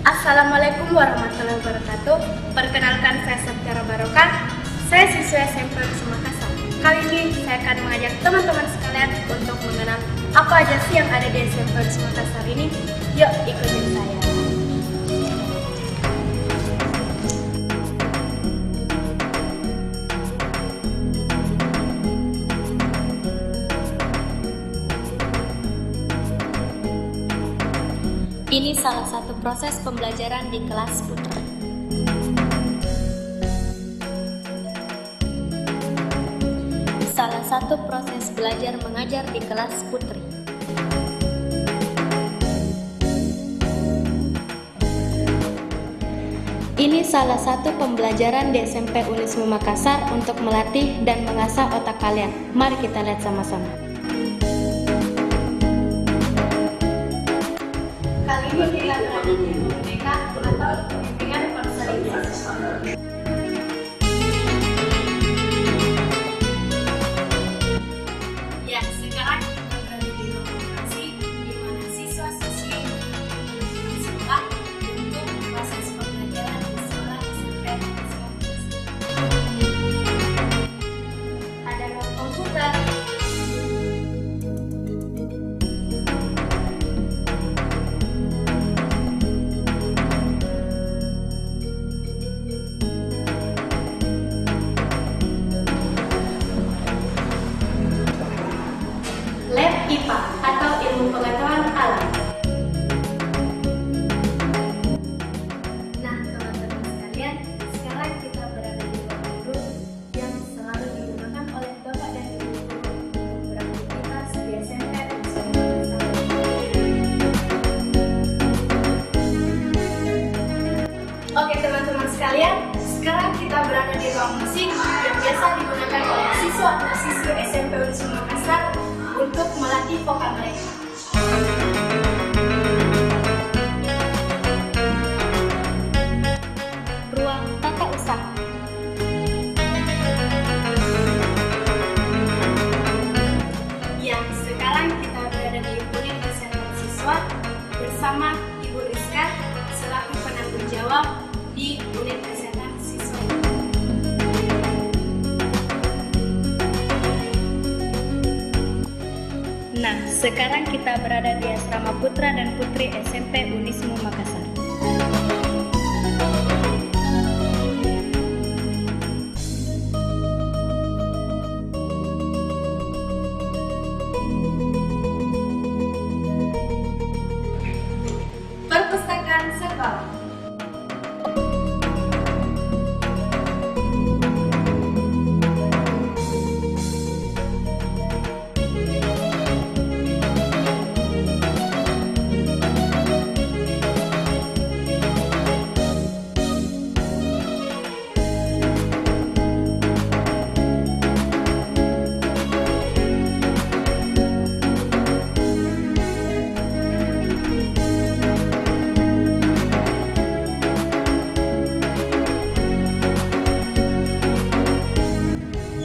Assalamualaikum warahmatullahi wabarakatuh. Perkenalkan, saya Septiara Barokah. Saya siswa SMP Makassar. Kali ini saya akan mengajak teman-teman sekalian untuk mengenal apa aja sih yang ada di SMP Makassar ini. Yuk ikutin saya. Ini salah satu proses pembelajaran di kelas Putra. Salah satu proses belajar mengajar di kelas Putri. Ini salah satu pembelajaran di SMP Unisme Makassar untuk melatih dan mengasah otak kalian. Mari kita lihat sama-sama. Kali ini kita berada di BK atau bimbingan konseling. Ya, sekarang kita berada di ruang operasi di mana siswa-siswi sekolah untuk proses pembelajaran di sekolah SMP. Ada ruang komputer, lab IPA atau ilmu pengetahuan alam. Nah, teman-teman sekalian, sekarang kita berada di ruang guru yang selalu digunakan oleh Bapak dan Ibu guru beraktivitas di SMP Unisme Makassar. Oke teman-teman sekalian, sekarang kita berada di ruang musik yang biasa digunakan oleh siswa dan siswi SMP Unisme Makassar untuk melatih vokal mereka. Ruang tata usaha. Ya, sekarang kita berada di unit kesehatan siswa bersama Ibu Rizka selaku penanggung jawab di unit kesehatan siswa. Nah, sekarang kita berada di asrama Putra dan Putri SMP Unisme Makassar. Perpustakaan sekolah.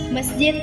Masjid